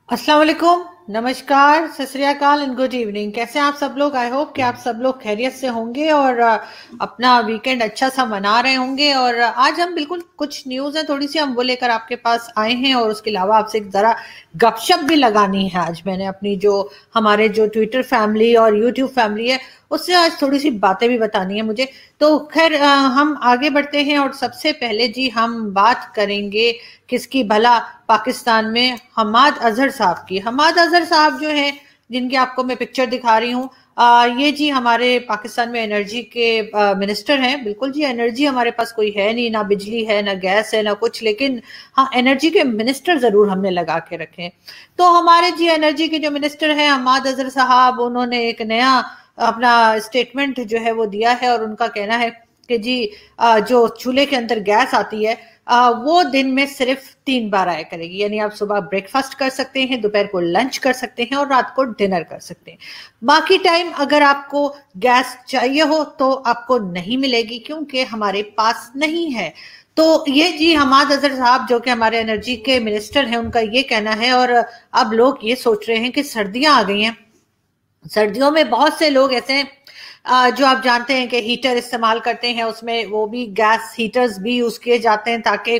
अस्सलाम वालेकुम, नमस्कार, सत श्री अकाल एंड गुड इवनिंग। कैसे हैं आप सब लोग? आई होप कि आप सब लोग खैरियत से होंगे और अपना वीकेंड अच्छा सा मना रहे होंगे। और आज हम बिल्कुल कुछ न्यूज़ है थोड़ी सी, हम वो लेकर आपके पास आए हैं और उसके अलावा आपसे एक ज़रा गपशप भी लगानी है। आज मैंने अपनी जो हमारे जो ट्विटर फैमिली और यूट्यूब फैमिली है उससे आज थोड़ी सी बातें भी बतानी है मुझे। तो खैर हम आगे बढ़ते हैं और सबसे पहले जी हम बात करेंगे किसकी भला, पाकिस्तान में हमाद अजहर साहब की। हमाद अजहर साहब जो हैं, जिनकी आपको मैं पिक्चर दिखा रही हूँ, ये जी हमारे पाकिस्तान में एनर्जी के मिनिस्टर हैं। बिल्कुल जी, एनर्जी हमारे पास कोई है नहीं, ना बिजली है, ना गैस है, ना कुछ, लेकिन हाँ एनर्जी के मिनिस्टर जरूर हमने लगा के रखे हैं। तो हमारे जी एनर्जी के जो मिनिस्टर हैं हमाद अजहर साहब, उन्होंने एक नया अपना स्टेटमेंट जो है वो दिया है और उनका कहना है कि जी जो चूल्हे के अंदर गैस आती है वो दिन में सिर्फ 3 बार आया करेगी। यानी आप सुबह ब्रेकफास्ट कर सकते हैं, दोपहर को लंच कर सकते हैं और रात को डिनर कर सकते हैं। बाकी टाइम अगर आपको गैस चाहिए हो तो आपको नहीं मिलेगी, क्योंकि हमारे पास नहीं है। तो ये जी हमाद अजहर साहब जो कि हमारे एनर्जी के मिनिस्टर हैं, उनका ये कहना है। और अब लोग ये सोच रहे हैं कि सर्दियां आ गई हैं, सर्दियों में बहुत से लोग ऐसे हैं जो आप जानते हैं कि हीटर इस्तेमाल करते हैं, उसमें वो भी गैस हीटर्स भी यूज किए जाते हैं, ताकि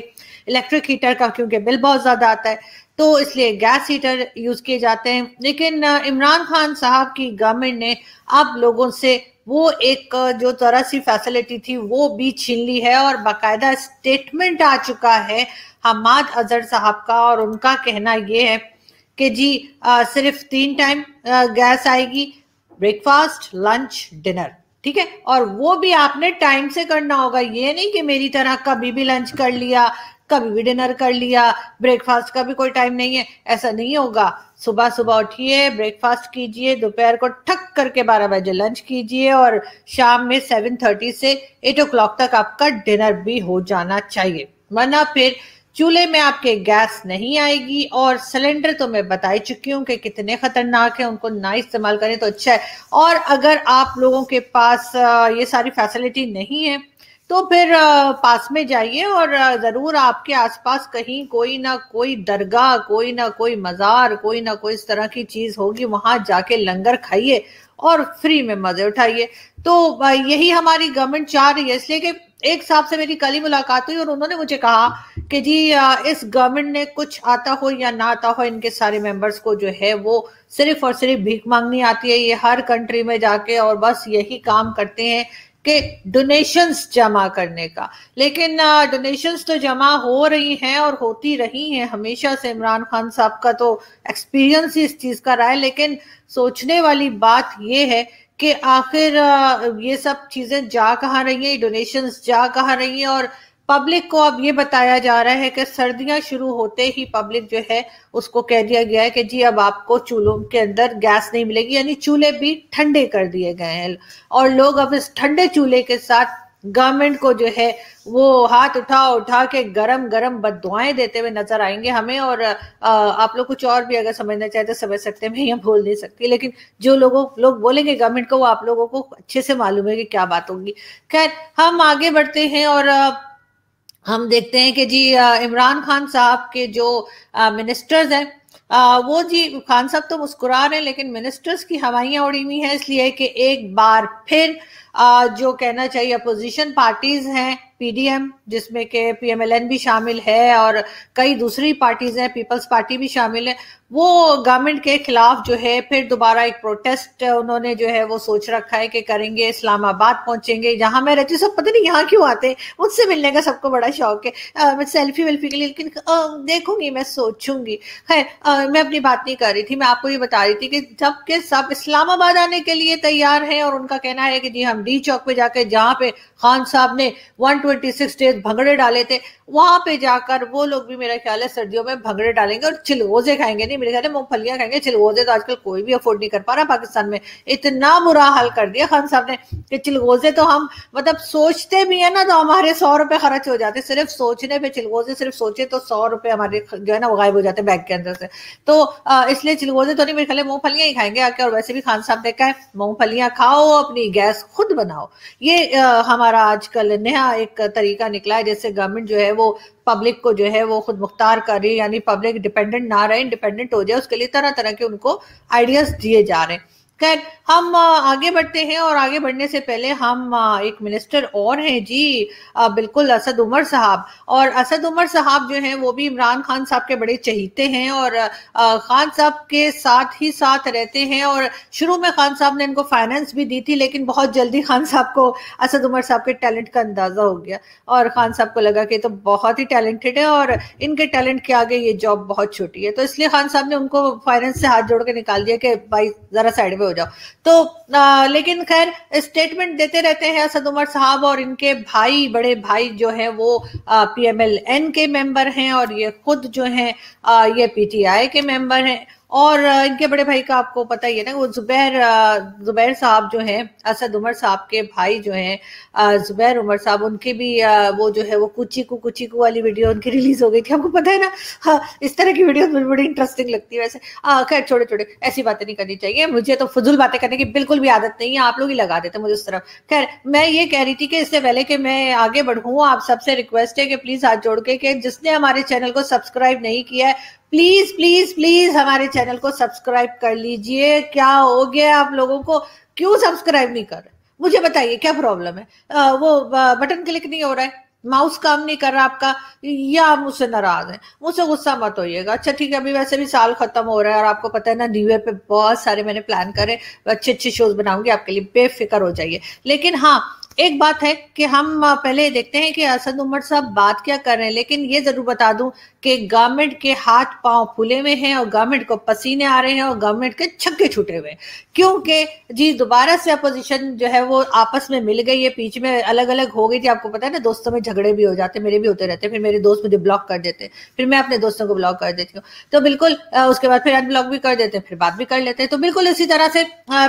इलेक्ट्रिक हीटर का क्योंकि बिल बहुत ज्यादा आता है तो इसलिए गैस हीटर यूज किए जाते हैं। लेकिन इमरान खान साहब की गवर्नमेंट ने अब लोगों से वो एक जो तरह सी फैसिलिटी थी वो भी छीन ली है और बाकायदा स्टेटमेंट आ चुका है हमाद अजहर साहब का। और उनका कहना ये है कि जी सिर्फ 3 टाइम गैस आएगी, ब्रेकफास्ट लंच डिनर, ठीक है। और वो भी आपने टाइम से करना होगा, ये नहीं कि मेरी तरह कभी भी लंच कर लिया, कभी भी डिनर कर लिया, ब्रेकफास्ट का भी कोई टाइम नहीं है, ऐसा नहीं होगा। सुबह सुबह उठिए, ब्रेकफास्ट कीजिए, दोपहर को ठक करके 12 बजे लंच कीजिए और शाम में 7:30 से 8 o'clock तक आपका डिनर भी हो जाना चाहिए, वरना फिर चूल्हे में आपके गैस नहीं आएगी। और सिलेंडर तो मैं बता ही चुकी हूँ कि कितने खतरनाक है, उनको ना इस्तेमाल करें तो अच्छा है। और अगर आप लोगों के पास ये सारी फैसिलिटी नहीं है तो फिर पास में जाइए और जरूर आपके आसपास कहीं कोई ना कोई दरगाह, कोई ना कोई मजार, कोई ना कोई इस तरह की चीज होगी, वहां जाके लंगर खाइए और फ्री में मजे उठाइए। तो यही हमारी गवर्नमेंट चाह रही है। इसलिए कि एक साहब से मेरी कल ही मुलाकात हुई और उन्होंने मुझे कहा कि जी इस गवर्नमेंट ने कुछ आता हो या ना आता हो, इनके सारे मेंबर्स को जो है वो सिर्फ और सिर्फ भीख मांगनी आती है। ये हर कंट्री में जाके और बस यही काम करते हैं कि डोनेशंस जमा करने का। लेकिन डोनेशंस तो जमा हो रही हैं और होती रही हैं हमेशा से। इमरान खान साहब का तो एक्सपीरियंस ही इस चीज का रहा है। लेकिन सोचने वाली बात ये है कि आखिर ये सब चीजें जा कहाँ रही हैं, डोनेशंस जा कहाँ रही हैं। और पब्लिक को अब ये बताया जा रहा है कि सर्दियां शुरू होते ही पब्लिक जो है उसको कह दिया गया है कि जी अब आपको चूल्हों के अंदर गैस नहीं मिलेगी, यानी चूल्हे भी ठंडे कर दिए गए हैं। और लोग अब इस ठंडे चूल्हे के साथ गवर्नमेंट को जो है वो हाथ उठा उठा के गरम गरम बददुआएं देते हुए नजर आएंगे हमें। और आप लोग कुछ और भी अगर समझना चाहते तो समझ सकते हैं, मैं यहाँ बोल नहीं सकती, लेकिन जो लोग बोलेंगे गवर्नमेंट को वो आप लोगों को अच्छे से मालूम है कि क्या बात होगी। खैर हम आगे बढ़ते हैं और हम देखते हैं कि जी इमरान खान साहब के जो मिनिस्टर्स हैं, वो जी खान साहब तो मुस्कुरा रहे हैं लेकिन मिनिस्टर्स की हवाइयां उड़ी हुई हैं। इसलिए कि एक बार फिर जो कहना चाहिए अपोजिशन पार्टीज हैं, पीडीएम जिसमें के पीएमएलएन भी शामिल है और कई दूसरी पार्टीज हैं, पीपल्स पार्टी भी शामिल है, वो गवर्नमेंट के खिलाफ जो है फिर दोबारा एक प्रोटेस्ट उन्होंने जो है वो सोच रखा है कि करेंगे। इस्लामाबाद पहुंचेंगे, जहां मैं रहती हूँ। सब पता नहीं यहाँ क्यों आते हैं, मुझसे मिलने का सबको बड़ा शौक है, मैं सेल्फी वेल्फी के लिए, लेकिन देखूंगी, मैं सोचूंगी। खैर मैं अपनी बात नहीं कर रही थी, मैं आपको ये बता रही थी कि जब के सब इस्लामाबाद आने के लिए तैयार हैं और उनका कहना है कि जी हम डी चौक पे जाकर, जहाँ पे खान साहब ने 126 डेज भंगड़े डाले थे, वहां पे जाकर वो लोग भी मेरा ख्याल है सर्दियों में भंगड़े डालेंगे और चिलगोजे खाएंगे। नहीं, मेरे ख्याल है मूंगफलियां खाएंगे, चिलगोजे तो आजकल कोई भी अफोर्ड नहीं कर पा रहा पाकिस्तान में। इतना बुरा हाल कर दिया खान साहब ने कि चिलगोजे तो हम मतलब सोचते भी है ना तो हमारे 100 रुपए खर्च हो जाते, सिर्फ सोचने पे। चिलगोजे सिर्फ सोचे तो 100 रुपए हमारे जो है ना वो गायब हो जाते हैं बैग के अंदर से। तो इसलिए चिलगोजे तो नहीं, मेरे ख्याल है मूंगफलियां ही खाएंगे आके। और वैसे भी खान साहब ने कहा है मूंगफलियां खाओ, अपनी गैस खुद बनाओ। ये हमारा आजकल नया एक तरीका निकला है, जैसे गवर्नमेंट जो है वो पब्लिक को जो है वो खुद मुख्तार कर रही है, यानी पब्लिक डिपेंडेंट ना रहे, इंडिपेंडेंट हो जाए, उसके लिए तरह तरह के उनको आइडियाज दिए जा रहे हैं। खैर हम आगे बढ़ते हैं, और आगे बढ़ने से पहले हम एक मिनिस्टर और हैं जी, बिल्कुल असद उमर साहब। और असद उमर साहब जो हैं वो भी इमरान खान साहब के बड़े चहीते हैं, और खान साहब के साथ ही साथ रहते हैं। और शुरू में खान साहब ने इनको फाइनेंस भी दी थी, लेकिन बहुत जल्दी खान साहब को असद उमर साहब के टैलेंट का अंदाजा हो गया, और खान साहब को लगा कि तो बहुत ही टैलेंटेड है और इनके टैलेंट के आगे ये जॉब बहुत छोटी है। तो इसलिए खान साहब ने उनको फाइनेंस से हाथ जोड़ के निकाल दिया कि भाई जरा साइड में हो जाओ। तो लेकिन खैर स्टेटमेंट देते रहते हैं असद उमर साहब, और इनके भाई, बड़े भाई जो है वो PMLN के मेंबर हैं, और ये खुद जो हैं ये PTI के मेंबर हैं। और इनके बड़े भाई का आपको पता ही है ना, वो जुबैर साहब जो हैं, असद उमर साहब के भाई जो हैं जुबैर उमर साहब, उनकी भी वो जो है वो कुची कू वाली वीडियो उनकी रिलीज हो गई थी, आपको पता है ना। हाँ, इस तरह की वीडियो मुझे बड़ी इंटरेस्टिंग लगती है वैसे। खैर छोटे छोटे ऐसी बातें नहीं करनी चाहिए, मुझे तो फजूल बातें करने की बिल्कुल भी आदत नहीं है, आप लोग ही लगा देते मुझे उस तरफ। खैर मैं ये कह रही थी कि इससे पहले कि मैं आगे बढ़ूँ, आप सबसे रिक्वेस्ट है कि प्लीज हाथ जोड़ के कि जिसने हमारे चैनल को सब्सक्राइब नहीं किया है, प्लीज प्लीज प्लीज हमारे चैनल को सब्सक्राइब कर लीजिए। क्या हो गया आप लोगों को, क्यों सब्सक्राइब नहीं कर रहे, मुझे बताइए क्या प्रॉब्लम है। वो बटन क्लिक नहीं हो रहा है, माउस काम नहीं कर रहा आपका, या आप मुझसे नाराज हैं, मुझसे गुस्सा मत होइएगा। अच्छा ठीक है, अभी वैसे भी साल खत्म हो रहा है, और आपको पता है ना न्यू ईयर पे बहुत सारे मैंने प्लान करे, अच्छे अच्छे शोज बनाऊंगी आपके लिए, बेफिक्र हो जाइए। लेकिन हाँ, एक बात है कि हम पहले देखते हैं कि असद उमर साहब बात क्या कर रहे हैं। लेकिन ये जरूर बता दूं कि गवर्नमेंट के हाथ पांव फूले हुए हैं, और गवर्नमेंट को पसीने आ रहे हैं, और गवर्नमेंट के छक्के छूटे हुए हैं, क्योंकि जी दोबारा से अपोजिशन जो है वो आपस में मिल गई है, बीच में अलग अलग हो गई थी। आपको पता है ना, दोस्तों में झगड़े भी हो जाते, मेरे भी होते रहते, फिर मेरे दोस्त मुझे ब्लॉक कर देते, फिर मैं अपने दोस्तों को ब्लॉक कर देती हूँ, तो बिल्कुल उसके बाद फिर अनब्लॉक भी कर देते, फिर बात भी कर लेते हैं। तो बिल्कुल इसी तरह से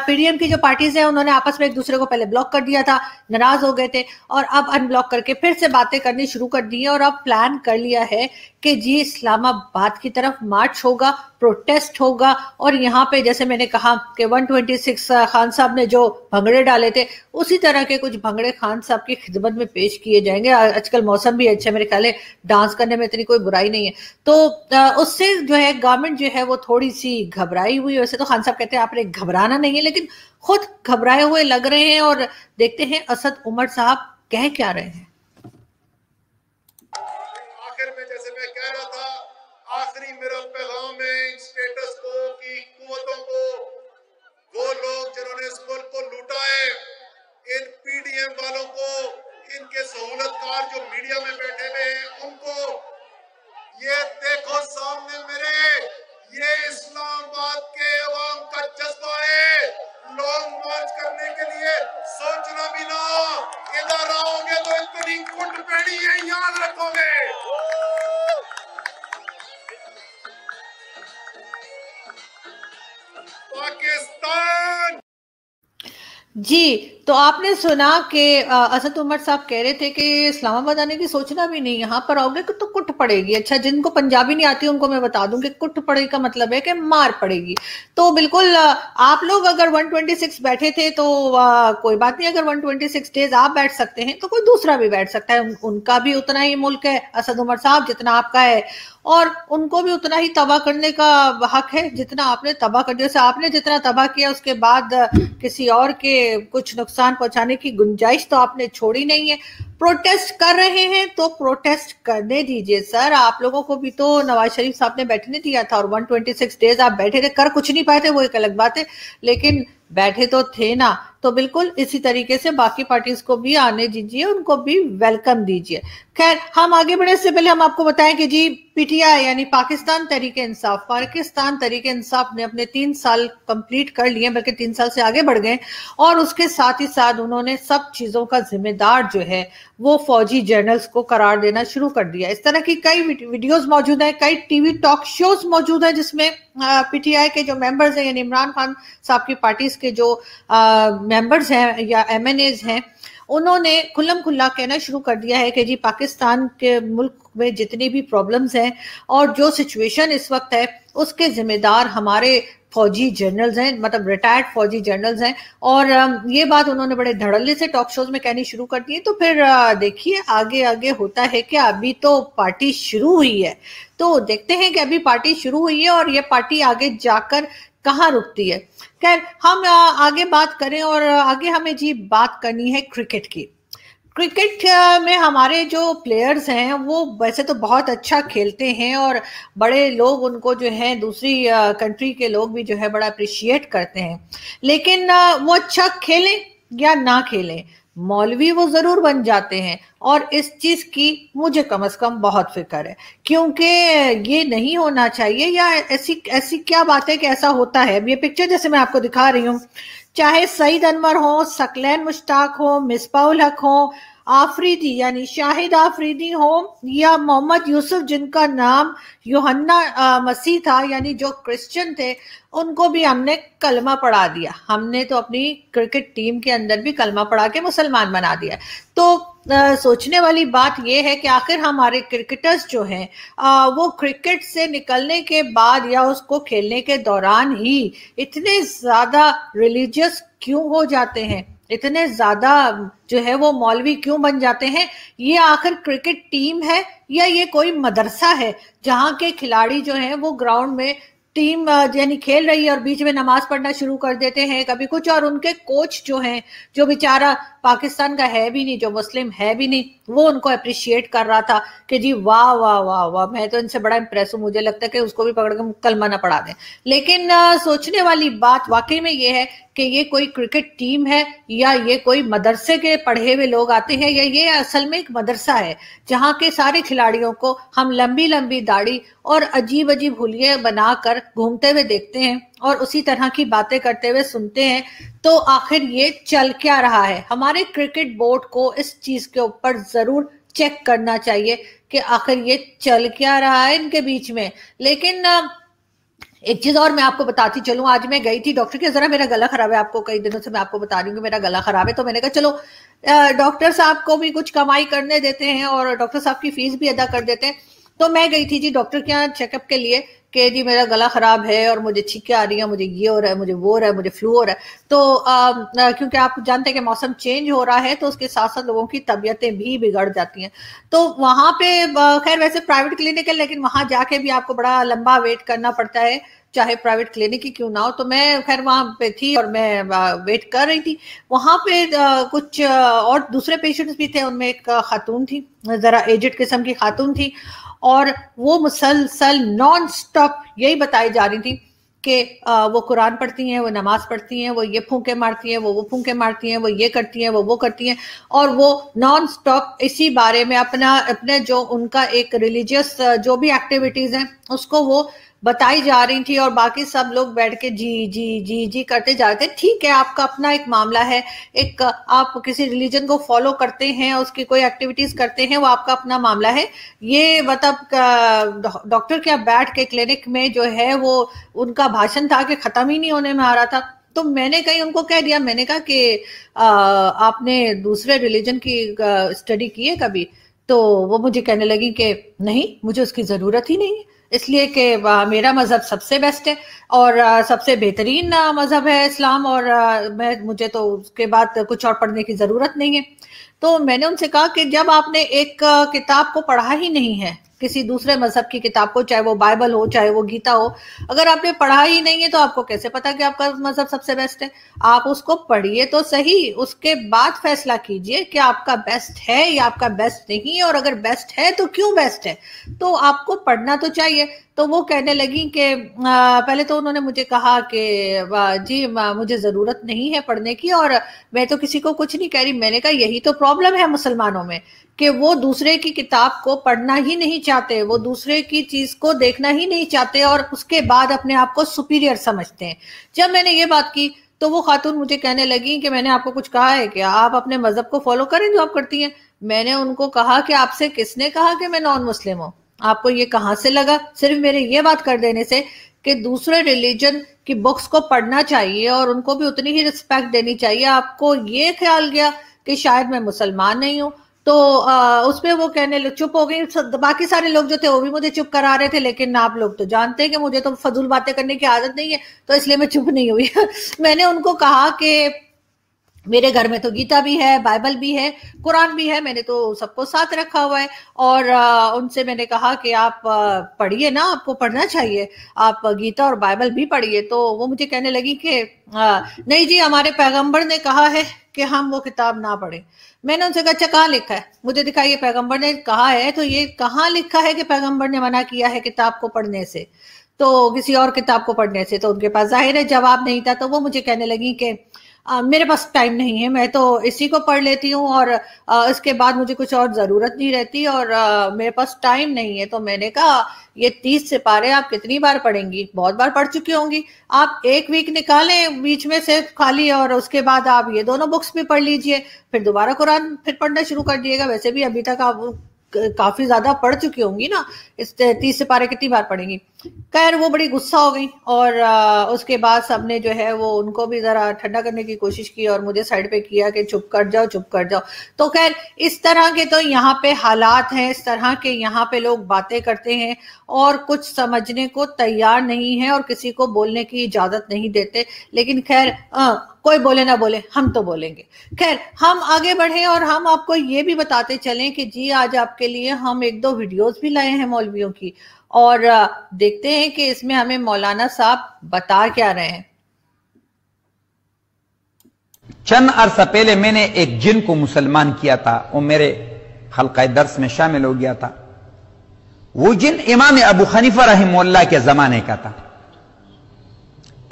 PDM की जो पार्टीज है उन्होंने आपस में एक दूसरे को पहले ब्लॉक कर दिया था, नाराज हो गए थे, और अब अनब्लॉक करके फिर से बातें करनी शुरू कर दी है। और अब प्लान कर लिया है कि जी इस्लामाबाद की तरफ मार्च होगा, प्रोटेस्ट होगा। और यहाँ पे जैसे मैंने कहा कि 126 खान साहब ने जो भंगड़े डाले थे, उसी तरह के कुछ भंगड़े खान साहब की खिदमत में पेश किए जाएंगे। आजकल मौसम भी अच्छा, मेरे ख्याल है डांस करने में इतनी कोई बुराई नहीं है। तो उससे जो है गवर्नमेंट जो है वो थोड़ी सी घबराई हुई। वैसे तो खान साहब कहते हैं आपने घबराना नहीं है, लेकिन खुद घबराए हुए लग रहे हैं। और देखते हैं असद उमर साहब कह क्या रहे हैं। आखिर में जैसे मैं कह रहा था, आखिरी मेरा पैगाम है इन स्टेटस को की कुव्वतों को, वो लोग जिन्होंने इस मुल्क को लूटा है, इन PDM वालों को, इनके सहूलतकार जो मीडिया में बैठे हुए हैं उनको, ये देखो सामने मेरे, ये इस्लामाबाद के अवाम का जज्बा है। लॉन्ग मार्च करने के लिए सोचना भी ना, इधर आओगे तो इतनी कुट पेड़ी है, याद रखोगे। पाकिस्तान जी, तो आपने सुना कि असद उमर साहब कह रहे थे कि इस्लामाबाद आने की सोचना भी नहीं, यहाँ पर आओगे तो कुट पड़ेगी। अच्छा, जिनको पंजाबी नहीं आती उनको मैं बता दूं कि कुट पड़ेगी का मतलब है कि मार पड़ेगी। तो बिल्कुल आप लोग अगर 126 बैठे थे तो कोई बात नहीं, अगर 126 डेज आप बैठ सकते हैं तो कोई दूसरा भी बैठ सकता है। उनका भी उतना ही मुल्क है असद उमर साहब जितना आपका है, और उनको भी उतना ही तबाह करने का हक है जितना आपने तबाह कर दिया। जैसे आपने जितना तबाह किया उसके बाद किसी और के कुछ नुकसान पहुंचाने की गुंजाइश तो आपने छोड़ी नहीं है। प्रोटेस्ट कर रहे हैं तो प्रोटेस्ट करने दीजिए सर, आप लोगों को भी तो नवाज शरीफ साहब ने बैठने दिया था, और 126 डेज आप बैठे थे, कर कुछ नहीं पाए थे वो एक अलग बात है, लेकिन बैठे तो थे ना। तो बिल्कुल इसी तरीके से बाकी पार्टीज को भी आने दीजिए, उनको भी वेलकम दीजिए। खैर हम आगे बढ़ने से पहले हम आपको बताएं कि जी PTI यानी पाकिस्तान तहरीक इंसाफ ने अपने 3 साल कंप्लीट कर लिए, बल्कि 3 साल से आगे बढ़ गए, और उसके साथ ही साथ उन्होंने सब चीजों का जिम्मेदार जो है वो फौजी जर्नल्स को करार देना शुरू कर दिया। इस तरह की कई वीडियोस मौजूद है, कई TV टॉक शोज मौजूद है जिसमें PTI के जो मेंबर्स हैं, यानी इमरान खान साहब की पार्टीज के जो मेंबर्स हैं या MNAs हैं, उन्होंने खुल्लम खुल्ला कहना शुरू कर दिया है कि जी पाकिस्तान के मुल्क में जितनी भी प्रॉब्लम्स हैं और जो सिचुएशन इस वक्त है उसके जिम्मेदार हमारे फौजी जनरल्स हैं, मतलब रिटायर्ड फौजी जनरल्स हैं। और ये बात उन्होंने बड़े धड़ल्ले से टॉक शोज में कहनी शुरू कर दी। तो फिर देखिए आगे आगे होता है कि अभी तो पार्टी शुरू हुई है, तो देखते हैं कि अभी पार्टी शुरू हुई है और ये पार्टी आगे जाकर कहाँ रुकती है। खैर हम आगे बात करें और आगे हमें जी बात करनी है क्रिकेट की। क्रिकेट में हमारे जो प्लेयर्स हैं वो वैसे तो बहुत अच्छा खेलते हैं और बड़े लोग उनको जो है दूसरी कंट्री के लोग भी जो है बड़ा अप्रिशिएट करते हैं, लेकिन वो अच्छा खेलें या ना खेलें मौलवी वो जरूर बन जाते हैं। और इस चीज की मुझे कम से कम बहुत फिक्र है, क्योंकि ये नहीं होना चाहिए। या ऐसी ऐसी क्या बात है कि ऐसा होता है। ये पिक्चर जैसे मैं आपको दिखा रही हूँ, चाहे सईद अनवर हो, सकलैन मुश्ताक हो, मिसबाउल हक हो, आफरीदी यानी शाहिद आफरीदी हो, या मोहम्मद यूसुफ जिनका नाम यूहन्ना मसीह था यानी जो क्रिश्चियन थे, उनको भी हमने कलमा पढ़ा दिया। हमने तो अपनी क्रिकेट टीम के अंदर भी कलमा पढ़ा के मुसलमान बना दिया। तो सोचने वाली बात यह है कि आखिर हमारे क्रिकेटर्स जो हैं वो क्रिकेट से निकलने के बाद या उसको खेलने के दौरान ही इतने ज्यादा रिलीजियस क्यों हो जाते हैं, इतने ज्यादा जो है वो मौलवी क्यों बन जाते हैं। ये आखिर क्रिकेट टीम है या ये कोई मदरसा है जहाँ के खिलाड़ी जो हैं वो ग्राउंड में टीम यानी खेल रही है और बीच में नमाज पढ़ना शुरू कर देते हैं कभी कुछ, और उनके कोच जो हैं, जो बेचारा पाकिस्तान का है भी नहीं, जो मुस्लिम है भी नहीं, वो उनको अप्रिशिएट कर रहा था कि जी वाह वाह वाह वाह, मैं तो इनसे बड़ा इंप्रेस हूँ, मुझे लगता है कि उसको भी पकड़ के कलमा ना पढ़ा दें। लेकिन सोचने वाली बात वाकई में ये है कि ये कोई क्रिकेट टीम है या ये कोई मदरसे के पढ़े हुए लोग आते हैं, या ये असल में एक मदरसा है जहाँ के सारे खिलाड़ियों को हम लंबी लंबी दाढ़ी और अजीब अजीब हुलिये बनाकर घूमते हुए देखते हैं और उसी तरह की बातें करते हुए सुनते हैं। तो आखिर ये चल क्या रहा है? हमारे क्रिकेट बोर्ड को इस चीज के ऊपर जरूर चेक करना चाहिए कि आखिर ये चल क्या रहा है इनके बीच में। लेकिन एक चीज और मैं आपको बताती चलूं, आज मैं गई थी डॉक्टर के, जरा मेरा गला खराब है, आपको कई दिनों से मैं आपको बता रही हूँ कि मेरा गला खराब है, तो मैंने कहा चलो डॉक्टर साहब को भी कुछ कमाई करने देते हैं और डॉक्टर साहब की फीस भी अदा कर देते हैं। तो मैं गई थी जी डॉक्टर के यहाँ चेकअप के लिए कि जी मेरा गला खराब है और मुझे छींकें आ रही हैं, मुझे ये हो रहा है, मुझे वो हो रहा है, मुझे फ्लू हो रहा है। तो क्योंकि आप जानते हैं कि मौसम चेंज हो रहा है तो उसके साथ साथ लोगों की तबीयतें भी बिगड़ जाती हैं। तो वहां पे खैर वैसे प्राइवेट क्लिनिक है, लेकिन वहां जाके भी आपको बड़ा लंबा वेट करना पड़ता है, चाहे प्राइवेट क्लिनिक ही क्यों ना हो। तो मैं खैर वहां पे थी और मैं वेट कर रही थी। वहां पे कुछ और दूसरे पेशेंट्स भी थे, उनमें एक खातून थी, जरा एजेड किस्म की खातून थी, और वो मुसलसल नॉन स्टॉप यही बताई जा रही थी कि वो कुरान पढ़ती हैं, वो नमाज पढ़ती हैं, वो ये फूंके मारती हैं, वो फूंके मारती हैं, वो ये करती हैं, वो करती हैं, और वो नॉन स्टॉप इसी बारे में अपने जो उनका एक रिलीजियस जो भी एक्टिविटीज हैं उसको वो बताई जा रही थी। और बाकी सब लोग बैठ के जी जी जी जी करते जा रहे थे। ठीक है, आपका अपना एक मामला है, एक आप किसी रिलीजन को फॉलो करते हैं, उसकी कोई एक्टिविटीज करते हैं, वो आपका अपना मामला है। ये मतलब डॉक्टर क्या बैठ के क्लिनिक में जो है वो उनका भाषण था कि खत्म ही नहीं होने में आ रहा था। तो मैंने कहीं उनको कह दिया, मैंने कहा कि आपने दूसरे रिलीजन की स्टडी की है कभी? तो वो मुझे कहने लगी कि नहीं, मुझे उसकी जरूरत ही नहीं है, इसलिए कि मेरा मजहब सबसे बेस्ट है और सबसे बेहतरीन मजहब है इस्लाम, और मुझे तो उसके बाद कुछ और पढ़ने की जरूरत नहीं है। तो मैंने उनसे कहा कि जब आपने एक किताब को पढ़ा ही नहीं है, किसी दूसरे मजहब की किताब को, चाहे वो बाइबल हो चाहे वो गीता हो, अगर आपने पढ़ा ही नहीं है तो आपको कैसे पता कि आपका मजहब सबसे बेस्ट है? आप उसको पढ़िए तो सही, उसके बाद फैसला कीजिए कि आपका बेस्ट है या आपका बेस्ट नहीं है, और अगर बेस्ट है तो क्यों बेस्ट है। तो आपको पढ़ना तो चाहिए। तो वो कहने लगी कि पहले तो उन्होंने मुझे कहा कि जी मुझे जरूरत नहीं है पढ़ने की, और मैं तो किसी को कुछ नहीं कह रही। मैंने कहा यही तो प्रॉब्लम है मुसलमानों में कि वो दूसरे की किताब को पढ़ना ही नहीं चाहते, वो दूसरे की चीज को देखना ही नहीं चाहते, और उसके बाद अपने आप को सुपीरियर समझते हैं। जब मैंने ये बात की तो वो खातून मुझे कहने लगी कि मैंने आपको कुछ कहा है कि आप अपने मजहब को फॉलो करें जो आप करती हैं। मैंने उनको कहा कि आपसे किसने कहा कि मैं नॉन मुस्लिम हूँ? आपको ये कहाँ से लगा सिर्फ मेरे ये बात कर देने से कि दूसरे रिलीजन की बुक्स को पढ़ना चाहिए और उनको भी उतनी ही रिस्पेक्ट देनी चाहिए? आपको ये ख्याल गया کہ شاید میں مسلمان نہیں ہوں. تو اس پہ وہ کہنے چپ ہو گئی. باقی سارے لوگ جو تھے وہ بھی مجھے چپ کرا رہے تھے, لیکن آپ لوگ تو جانتے ہیں کہ مجھے تو فضول باتیں کرنے کی عادت نہیں ہے, تو اس لیے میں چپ نہیں ہوئی. میں نے ان کو کہا کہ میرے گھر میں تو گیتا بھی ہے, بائبل بھی ہے, قرآن بھی ہے, میں نے تو سب کو ساتھ رکھا ہوا ہے. اور ان سے میں نے کہا کہ آپ پڑھیے نا, آپ کو پڑھنا چاہیے, آپ گیتا اور بائبل بھی پڑھیے. تو وہ مجھے کہنے لگی کہ نہیں جی, ہمارے پیغمبر نے کہا ہے کہ ہم وہ کتاب نہ پڑھیں. میں نے ان سے کہا اچھا کہاں لکھا ہے, مجھے دکھائیے. پیغمبر نے کہا ہے تو یہ کہاں لکھا ہے کہ پیغمبر نے منع کیا ہے کتاب کو پڑھنے سے, تو کسی اور کتاب کو پڑھنے سے؟ تو ان کے پاس ظاہر ہے جواب نہیں تھا. تو وہ مجھے کہنے لگی کہ میرے پاس ٹائم نہیں ہے, میں تو اسی کو پڑھ لیتی ہوں اور اس کے بعد مجھے کچھ اور ضرورت نہیں رہتی, اور میرے پاس ٹائم نہیں ہے. تو میں نے کہا یہ 30 سپارے آپ کتنی بار پڑھیں گی؟ بہت بار پڑھ چکی ہوں گی. آپ ایک ویک نکالیں بیچ میں سے خالی, اور اس کے بعد آپ یہ دونوں بکس بھی پڑھ لیجئے, پھر دوبارہ قرآن پھر پڑھنا شروع کر دیے گا. ویسے بھی ابھی تک آپ کافی زیادہ پڑھ چکی ہوں گی نا, اس 30 سپارے کتنی بار پڑھیں گی؟ خیر وہ بڑی غصہ ہو گئی, اور اس کے بعد سب نے جو ہے وہ ان کو بھی ذرا ٹھنڈا کرنے کی کوشش کی اور مجھے سائڈ پہ کیا کہ چپ کر جاؤ, چپ کر جاؤ. تو خیر اس طرح کے تو یہاں پہ حالات ہیں, اس طرح کے یہاں پہ لوگ باتیں کرتے ہیں اور کچھ سمجھنے کو تیار نہیں ہے اور کسی کو بولنے کی اجازت نہیں دیتے. لیکن خیر کوئی بولے نہ بولے, ہم تو بولیں گے. خیر ہم آگے بڑھیں اور ہم آپ کو یہ بھی بتاتے چلیں کہ جی آج آپ کے لیے ہم 1-2 ویڈیوز بھی لائے ہیں مولویوں کی, اور دیکھتے ہیں کہ اس میں ہمیں مولانا صاحب بتا کیا رہے ہیں. چند عرصہ پہلے میں نے ایک جن کو مسلمان کیا تھا, وہ میرے حلقہ درس میں شامل ہو گیا تھا. وہ جن امام ابو حنیفہ رحمہ اللہ کے زمانے کا تھا.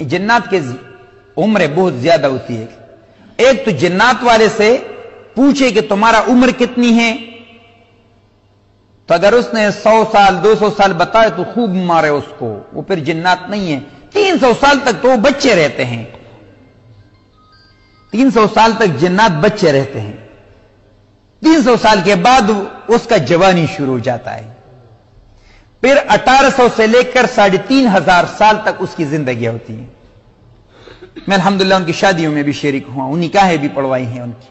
جنات کے عمر بہت زیادہ ہوتی ہے. ایک تو جنات والے سے پوچھے کہ تمہارا عمر کتنی ہے, تو اگر اس نے 100 سال 200 سال بتائے تو خوب مارے اس کو, وہ پھر جنات نہیں ہے. 300 سال تک تو وہ بچے رہتے ہیں, 300 سال تک جنات بچے رہتے ہیں. 300 سال کے بعد اس کا جوانی شروع ہو جاتا ہے. پھر 1800 سے لے کر 3500 سال تک اس کی زندگیاں ہوتی ہیں. میں الحمدللہ ان کی شادیوں میں بھی شریک ہوا ہوں, نکاحیں بھی پڑھوائی ہیں ان کی.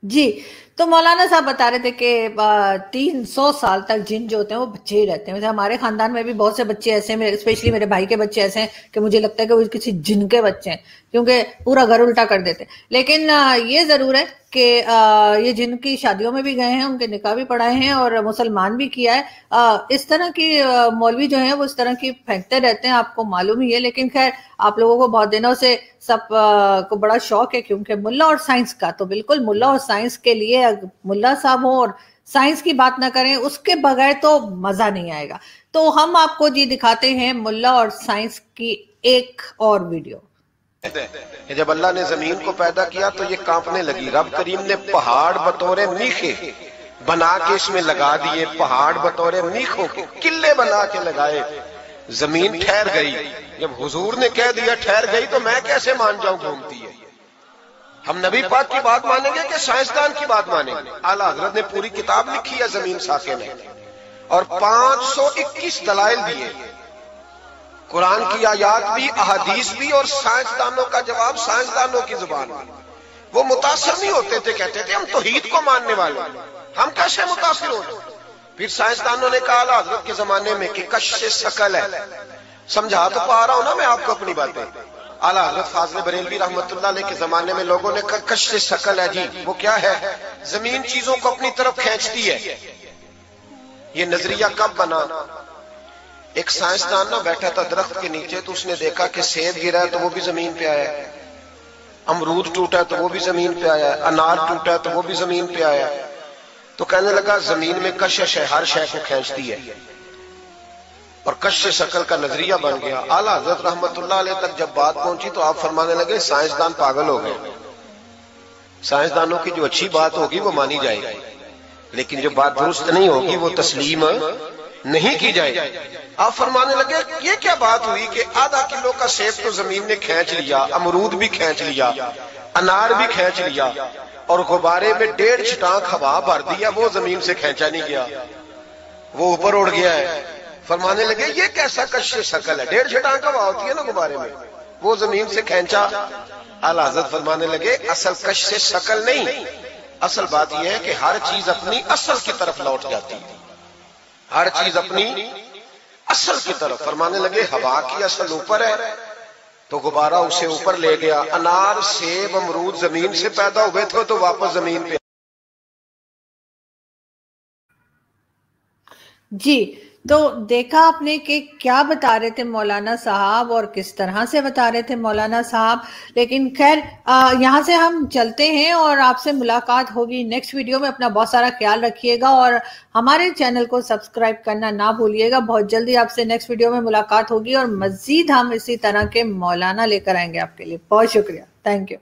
جی تو مولانا صاحب بتا رہے تھے کہ 300 سال تک جن جو ہوتے ہیں وہ بچے ہی رہتے ہیں. ویسے ہمارے خاندان میں بھی بہت سے بچے ایسے ہیں, اسپیشلی میرے بھائی کے بچے ایسے ہیں کہ مجھے لگتا ہے کہ وہ کسی جن کے بچے ہیں, کیونکہ پورا گھر الٹا کر دیتے. لیکن یہ ضرور ہے کہ یہ جن کی شادیوں میں بھی گئے ہیں, ان کے نکاح بھی پڑھائے ہیں اور مسلمان بھی کیا ہے. اس طرح کی مولوی جو ہیں وہ اس طرح کی پھینکتے رہتے ہیں, آپ کو معلوم ہی ہے. لیکن خیر آپ لوگوں کو بہت دنوں سے سب کو بڑا شوق ہے, کیونکہ ملا اور سائنس کا, تو بالکل ملا اور سائنس کے لیے ملا صاحب ہوں اور سائنس کی بات نہ کریں, اس کے بغیر تو مزہ نہیں آئے گا. تو ہم آپ کو جی دکھاتے ہیں ملا اور سائنس کی ایک اور ویڈیو. جب اللہ نے زمین کو پیدا کیا تو یہ کانپنے لگی. رب کریم نے پہاڑ بطور میخے بنا کے اس میں لگا دیے, پہاڑ بطور میخوں کے قلعے بنا کے لگائے. زمین ٹھہر گئی. جب حضور نے کہہ دیا ٹھہر گئی تو میں کیسے مان جاؤں گھومتی ہے؟ ہم نبی پاک کی بات مانیں گے کہ سائنسدان کی بات مانیں گے؟ اعلیٰ حضرت نے پوری کتاب لکھی ہے زمین ساکن ہے, اور 521 دلائل دیے. قرآن کی آیات بھی, احادیث بھی, اور سائنسدانوں کا جواب سائنسدانوں کی زبان میں. وہ متاثر نہیں ہوتے تھے, کہتے تھے ہم توحید کو ماننے والے, ہم کیسے متاثر ہو جائیں؟ پھر سائنسدانوں نے کہا اعلیٰ حضرت کے زمانے میں کہ کشش ثقل ہے. سمجھا تو پا رہا ہوں نا میں آپ کو اپنی باتیں. اعلیٰ حضرت فاضل بریلوی رحمۃ اللہ علیہ کے زمانے میں لوگوں نے کہا کشش ثقل ہے. جی وہ کیا ہے؟ زمین چیزوں کو اپنی طرف کھینچتی ہے. یہ نظریہ کب بنا؟ ایک سائنسدان نہ بیٹھا تھا درخت کے نیچے, تو اس نے دیکھا کہ سیب گرا ہے تو وہ بھی زمین پہ آیا ہے, امرود ٹوٹا ہے تو وہ بھی زمین پہ آیا ہے, انار ٹوٹا ہے تو وہ بھی زمین پہ آیا ہے. تو کہنے لگا زمین میں کشش ہے, ہر شے کو کھینچتی ہے, اور کشش ثقل کا نظریہ بن گیا. اعلیٰ حضرت رحمت اللہ علیہ تک جب بات پہنچی تو آپ فرمانے لگے سائنسدان پاگل ہو گئے. سائنسدانوں کی جو اچھی بات ہوگی وہ مانی جائے گی, لیکن جو بات درست نہیں ہوگی وہ تسلیم نہیں کی جائے گی. آپ فرمانے لگے یہ کیا بات ہوئی کہ آدھا کلو کا سیب تو زمین نے کھینچ لیا, امرود بھی کھینچ لیا, انار بھی کھینچ لیا, اور غبارے میں 1.5 چھٹانک ہوا بھر دیا, وہ زمین سے کھینچا نہیں گیا, وہ اوپر اڑ گیا ہے. فرمانے لگے یہ کیسا کشش ثقل ہے؟ 1.5 چھٹانک ہوا ہوتی ہے نا غبارے میں, वो जमीन से खींचा। आला हज़रत फरमाने लगे असल कश से शक्ल नहीं, असल बात यह है कि हर चीज अपनी असल की तरफ लौट जाती है, हर चीज अपनी असल की तरफ। फरमाने लगे हवा की असल ऊपर है तो गुब्बारा उसे ऊपर ले गया। अनार, सेब, अमरूद जमीन से पैदा हुए थे तो वापस जमीन पे। जी, तो देखा आपने कि क्या बता रहे थे मौलाना साहब और किस तरह से बता रहे थे मौलाना साहब। लेकिन खैर यहाँ से हम चलते हैं और आपसे मुलाकात होगी नेक्स्ट वीडियो में। अपना बहुत सारा ख्याल रखिएगा और हमारे चैनल को सब्सक्राइब करना ना भूलिएगा। बहुत जल्दी आपसे नेक्स्ट वीडियो में मुलाकात होगी और मजीद हम इसी तरह के मौलाना लेकर आएंगे आपके लिए। बहुत शुक्रिया, थैंक यू।